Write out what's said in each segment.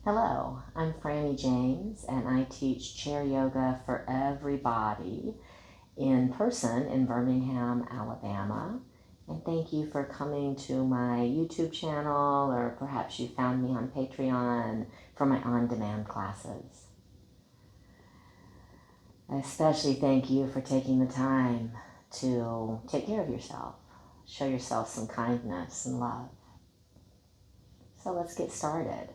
Hello, I'm Franny James, and I teach chair yoga for everybody in person in Birmingham, Alabama. And thank you for coming to my YouTube channel, or perhaps you found me on Patreon for my on-demand classes. I especially thank you for taking the time to take care of yourself, show yourself some kindness and love. So let's get started.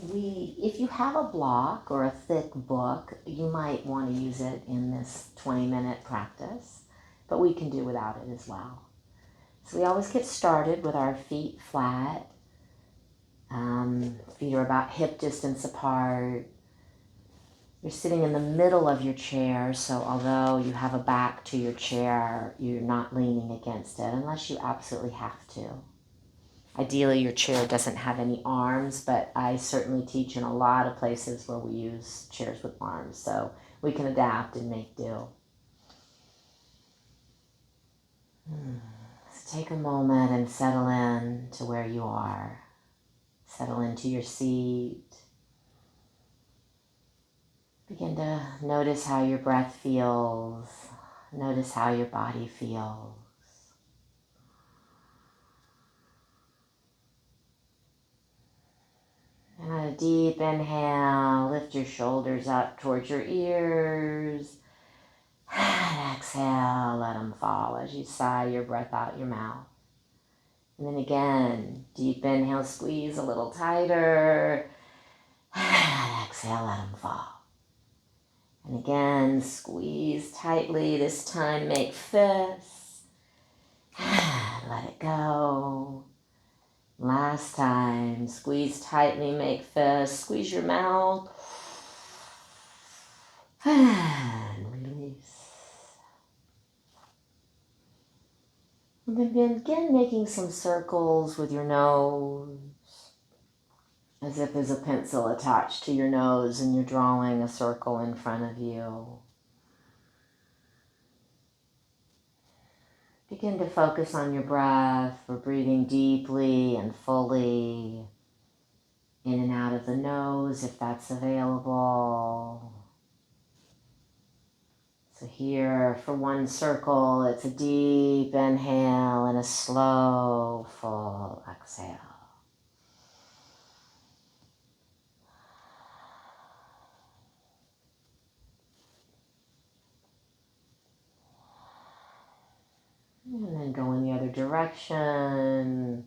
If you have a block or a thick book, you might want to use it in this 20-minute practice, but we can do without it as well. So we always get started with our feet flat. Feet are about hip distance apart. You're sitting in the middle of your chair, so although you have a back to your chair, you're not leaning against it unless you absolutely have to. Ideally, your chair doesn't have any arms, but I certainly teach in a lot of places where we use chairs with arms, so we can adapt and make do. So take a moment and settle in to where you are. Settle into your seat. Begin to notice how your breath feels. Notice how your body feels. And on a deep inhale, lift your shoulders up towards your ears. And exhale, let them fall as you sigh your breath out your mouth. And then again, deep inhale, squeeze a little tighter. And exhale, let them fall. And again, squeeze tightly. This time, make fists. And let it go. Last time, squeeze tightly, make fists. Squeeze your mouth. And release. And then begin making some circles with your nose, as if there's a pencil attached to your nose and you're drawing a circle in front of you. Begin to focus on your breath. We're breathing deeply and fully in and out of the nose if that's available. So here, for one circle, it's a deep inhale and a slow, full exhale. And then go in the other direction.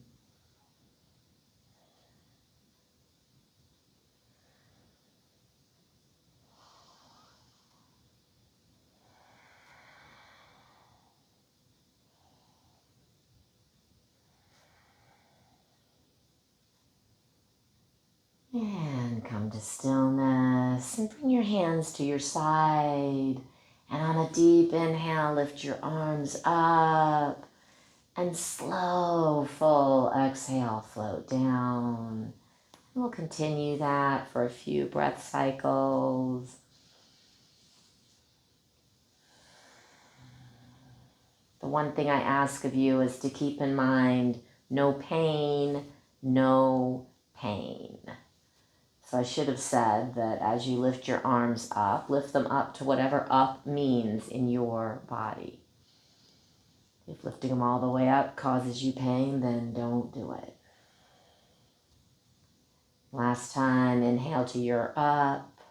And come to stillness and bring your hands to your side. And on a deep inhale, lift your arms up. And slow, full exhale, float down. We'll continue that for a few breath cycles. The one thing I ask of you is to keep in mind, no pain, no pain. So I should have said that as you lift your arms up, lift them up to whatever up means in your body. If lifting them all the way up causes you pain, then don't do it. Last time, inhale to your up.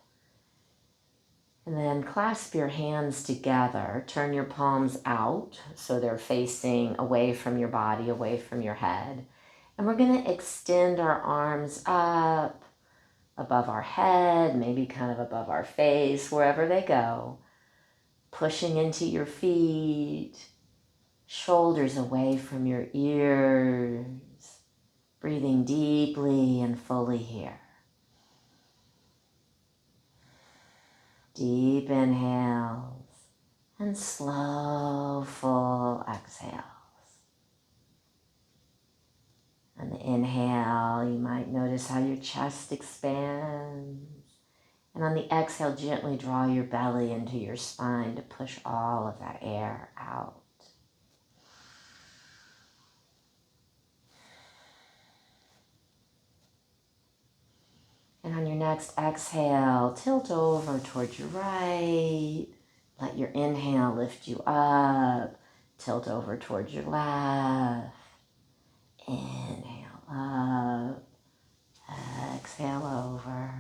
And then clasp your hands together. Turn your palms out so they're facing away from your body, away from your head. And we're going to extend our arms up above our head, maybe kind of above our face, wherever they go. Pushing into your feet, shoulders away from your ears. Breathing deeply and fully here. Deep inhales and slow, full exhales. On the inhale, you might notice how your chest expands. And on the exhale, gently draw your belly into your spine to push all of that air out. next exhale, tilt over towards your right. Let your inhale lift you up. Tilt over towards your left. Inhale up. Exhale over.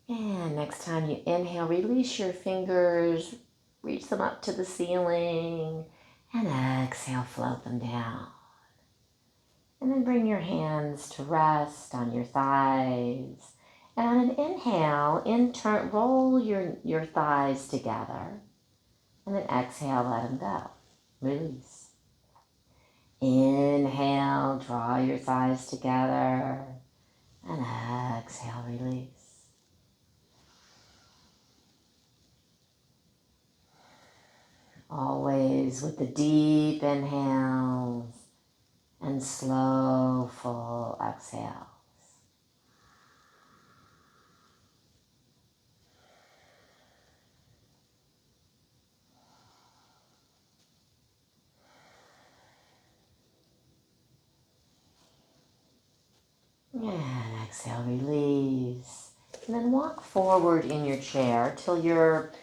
And next time you inhale, release your fingers, reach them up to the ceiling, and exhale, float them down. And then bring your hands to rest on your thighs. And on an inhale, roll your thighs together. And then exhale, let them go. Release. Inhale, draw your thighs together. And exhale, release. Always with the deep inhales and slow, full exhales. And exhale, release. And then walk forward in your chair till you're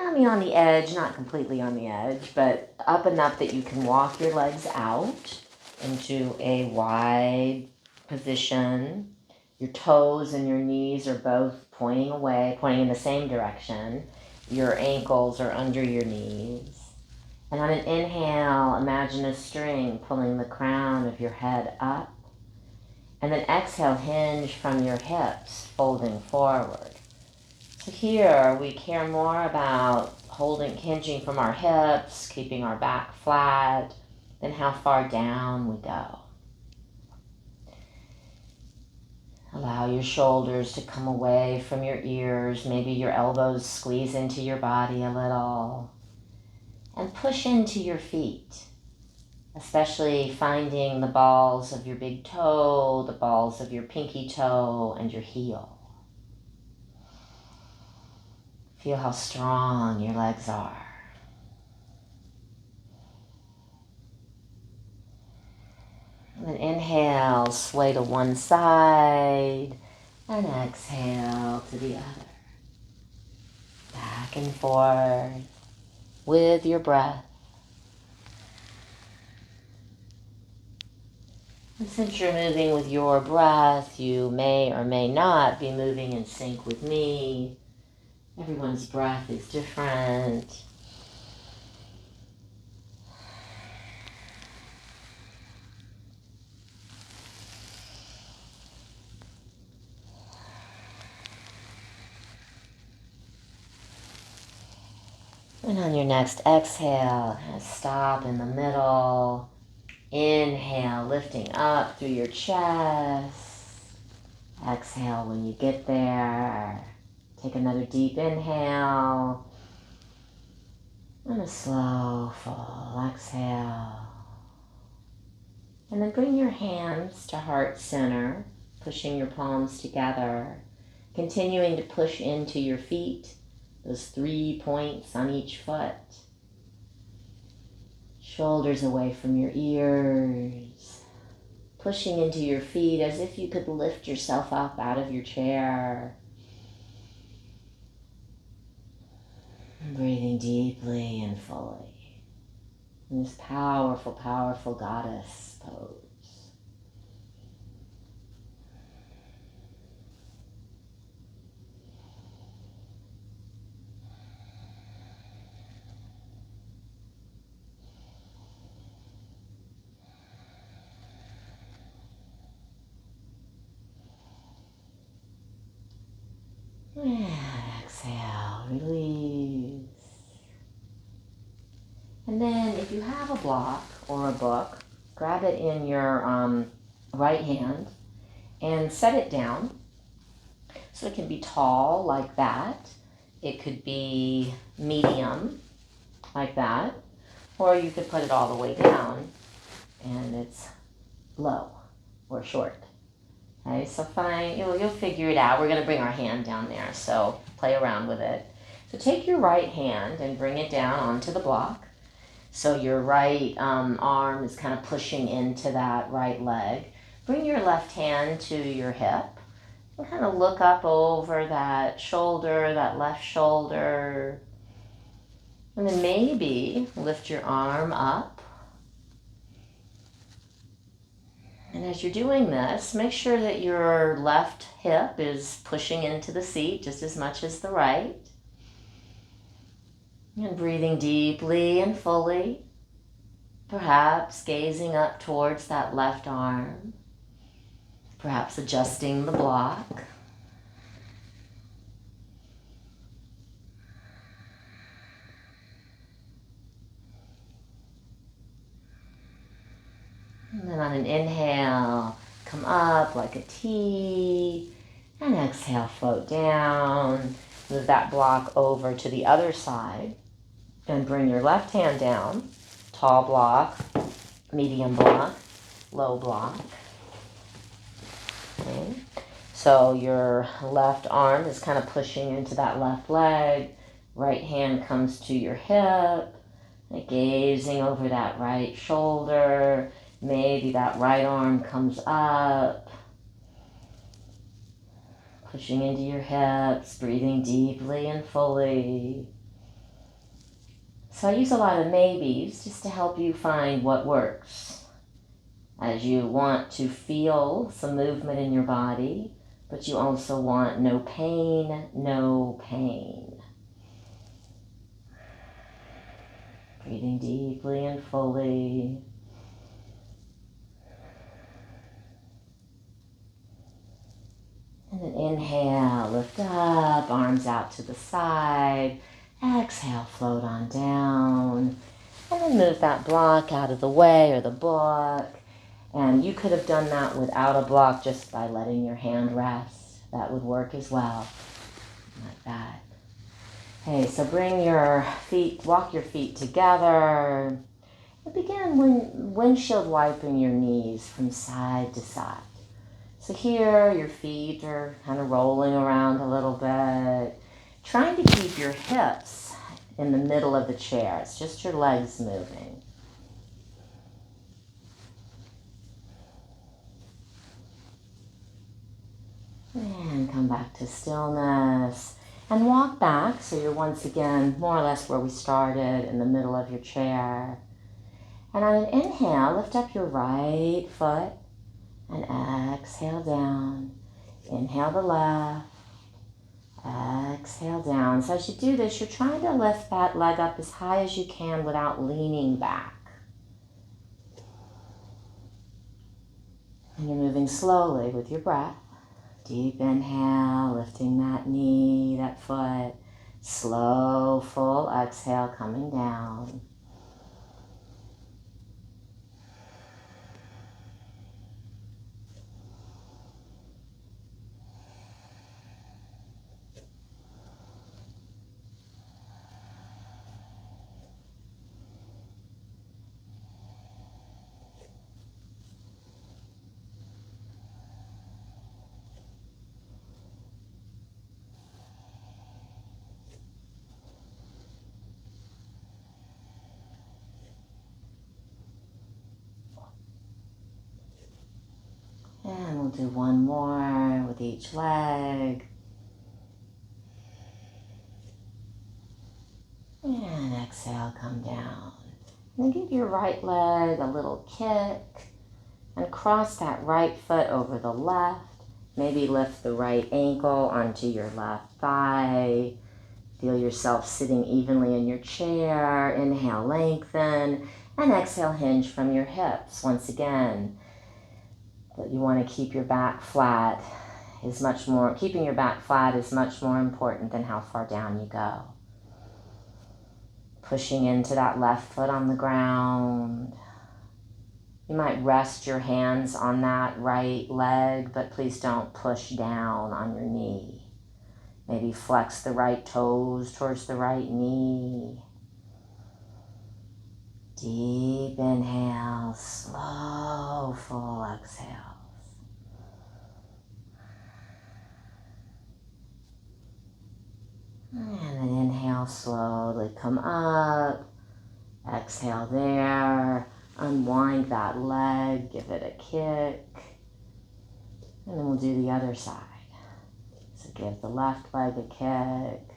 on the edge, not completely on the edge, but up enough that you can walk your legs out into a wide position. Your toes and your knees are both pointing away, pointing in the same direction. Your ankles are under your knees. And on an inhale, imagine a string pulling the crown of your head up. And then exhale, hinge from your hips, folding forward. So here we care more about hinging from our hips, keeping our back flat, than how far down we go. Allow your shoulders to come away from your ears. Maybe your elbows squeeze into your body a little. And push into your feet, especially finding the balls of your big toe, the balls of your pinky toe, and your heel. Feel how strong your legs are. And then inhale, sway to one side, and exhale to the other. Back and forth with your breath. And since you're moving with your breath, you may or may not be moving in sync with me. Everyone's breath is different. And on your next exhale, stop in the middle. Inhale, lifting up through your chest. Exhale when you get there. Take another deep inhale. And a slow, full exhale. And then bring your hands to heart center, pushing your palms together. Continuing to push into your feet. Those 3 points on each foot. Shoulders away from your ears. Pushing into your feet as if you could lift yourself up out of your chair. And breathing deeply and fully. In this powerful, powerful goddess pose. And exhale, release. And then if you have a block or a book, grab it in your right hand and set it down. So it can be tall like that. It could be medium like that. Or you could put it all the way down and it's low or short. Okay, so fine, you'll figure it out. We're going to bring our hand down there, so play around with it. So take your right hand and bring it down onto the block. So your right arm is kind of pushing into that right leg. Bring your left hand to your hip and kind of look up over that shoulder, that left shoulder. And then maybe lift your arm up. And as you're doing this, make sure that your left hip is pushing into the seat just as much as the right. And breathing deeply and fully. Perhaps gazing up towards that left arm. Perhaps adjusting the block. And then on an inhale, come up like a T. And exhale, float down. Move that block over to the other side. And bring your left hand down. Tall block, medium block, low block. Okay. So your left arm is kind of pushing into that left leg. Right hand comes to your hip. Gazing over that right shoulder. Maybe that right arm comes up. Pushing into your hips, breathing deeply and fully. So I use a lot of maybes just to help you find what works. As you want to feel some movement in your body, but you also want no pain, no pain. Breathing deeply and fully. And then inhale, lift up, arms out to the side. Exhale, float on down. And then move that block out of the way, or the book. And you could have done that without a block just by letting your hand rest. That would work as well. Like that. Okay, so bring your feet, walk your feet together. And begin windshield wiping your knees from side to side. So here, your feet are kind of rolling around a little bit. Trying to keep your hips in the middle of the chair. It's just your legs moving. And come back to stillness. And walk back so you're once again more or less where we started, in the middle of your chair. And on an inhale, lift up your right foot. And exhale down. Inhale the left. Exhale down. So as you do this, you're trying to lift that leg up as high as you can without leaning back. And you're moving slowly with your breath. Deep inhale, lifting that knee, that foot. Slow, full exhale, coming down. And we'll do one more with each leg. And exhale, come down. And give your right leg a little kick. And cross that right foot over the left. Maybe lift the right ankle onto your left thigh. Feel yourself sitting evenly in your chair. Inhale, lengthen. And exhale, hinge from your hips. Once again, that you want to keep your back flat is much more, keeping your back flat is much more important than how far down you go. Pushing into that left foot on the ground. You might rest your hands on that right leg, but please don't push down on your knee. Maybe flex the right toes towards the right knee. Deep inhale, slow, full exhales. And then inhale. Inhale, slowly come up. Exhale there. Unwind that leg, give it a kick. And then we'll do the other side. So give the left leg a kick.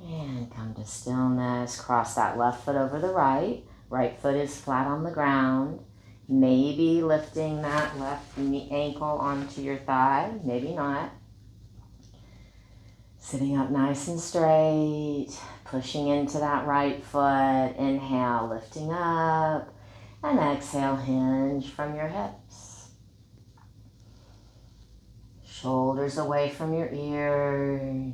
And come to stillness. Cross that left foot over the right. Right foot is flat on the ground. Maybe lifting that left ankle onto your thigh. Maybe not. Sitting up nice and straight. Pushing into that right foot. Inhale, lifting up. And exhale, hinge from your hips. Shoulders away from your ears.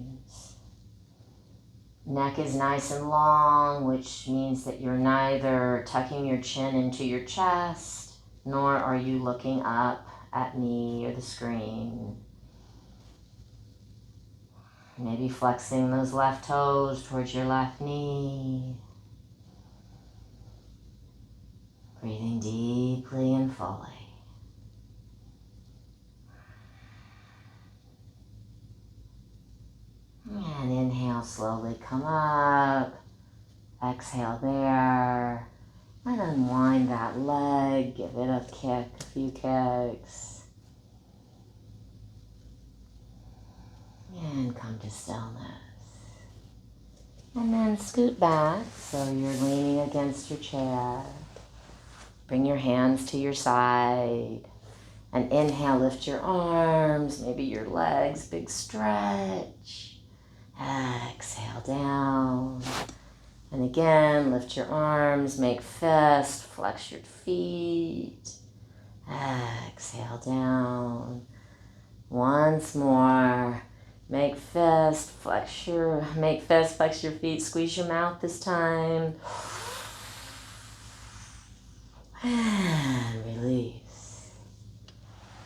Neck is nice and long, which means that you're neither tucking your chin into your chest, nor are you looking up at me or the screen. Maybe flexing those left toes towards your left knee. Breathing deeply and fully. And inhale, slowly come up. Exhale there. And unwind that leg. Give it a kick, a few kicks. And come to stillness. And then scoot back so you're leaning against your chair. Bring your hands to your side. And inhale, lift your arms, maybe your legs, big stretch. Exhale down. And again, lift your arms, make fist, flex your feet. Exhale down. Once more. Make fist, flex your feet, squeeze your mouth this time. And release.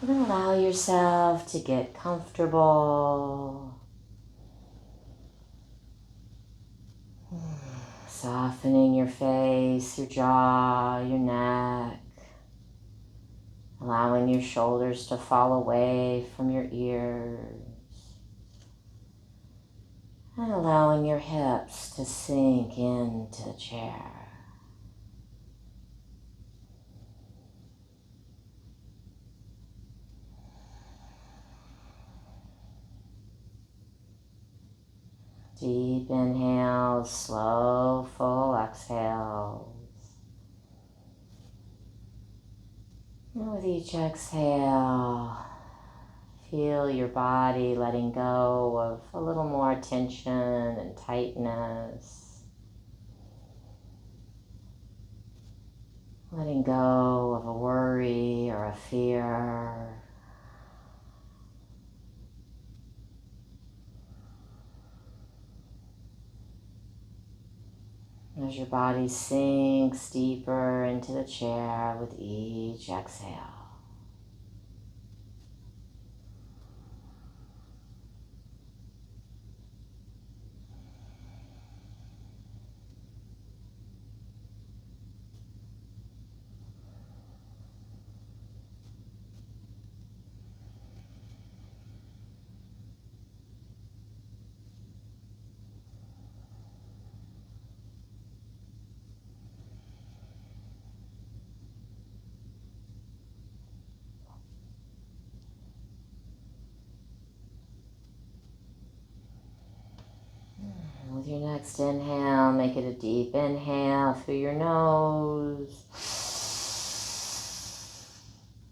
And allow yourself to get comfortable. Softening your face, your jaw, your neck. Allowing your shoulders to fall away from your ears. And allowing your hips to sink into the chair. Deep inhales, slow, full exhales. And with each exhale, feel your body letting go of a little more tension and tightness. Letting go of a worry or a fear. As your body sinks deeper into the chair with each exhale. With your next inhale, make it a deep inhale through your nose.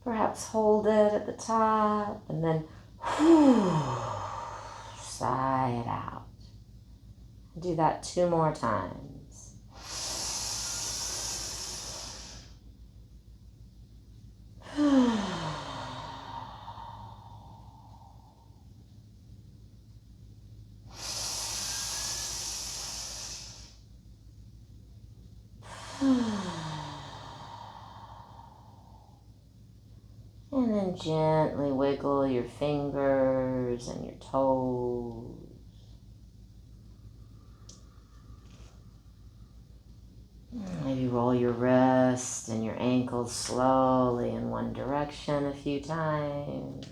Perhaps hold it at the top and then sigh it out. Do that 2 more times. And then gently wiggle your fingers and your toes. Maybe roll your wrists and your ankles slowly in one direction. direction a few times.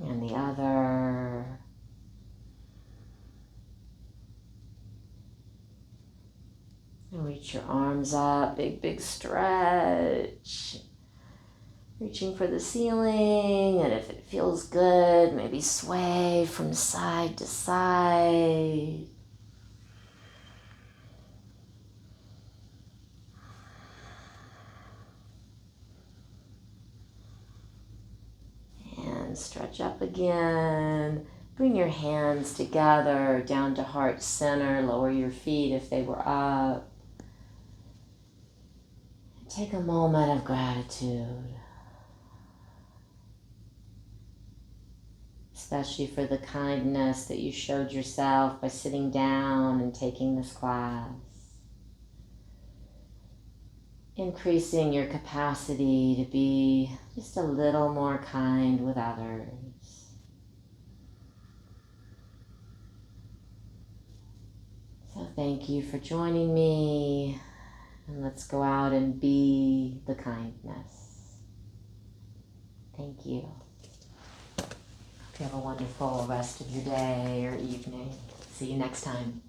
And the other. And reach your arms up, big stretch. Reaching for the ceiling, and if it feels good, maybe sway from side to side. And stretch up again. Bring your hands together down to heart center. Lower your feet if they were up. Take a moment of gratitude, especially for the kindness that you showed yourself by sitting down and taking this class. Increasing your capacity to be just a little more kind with others. So thank you for joining me, and let's go out and be the kindness. Thank you. Hope you have a wonderful rest of your day or evening. See you next time.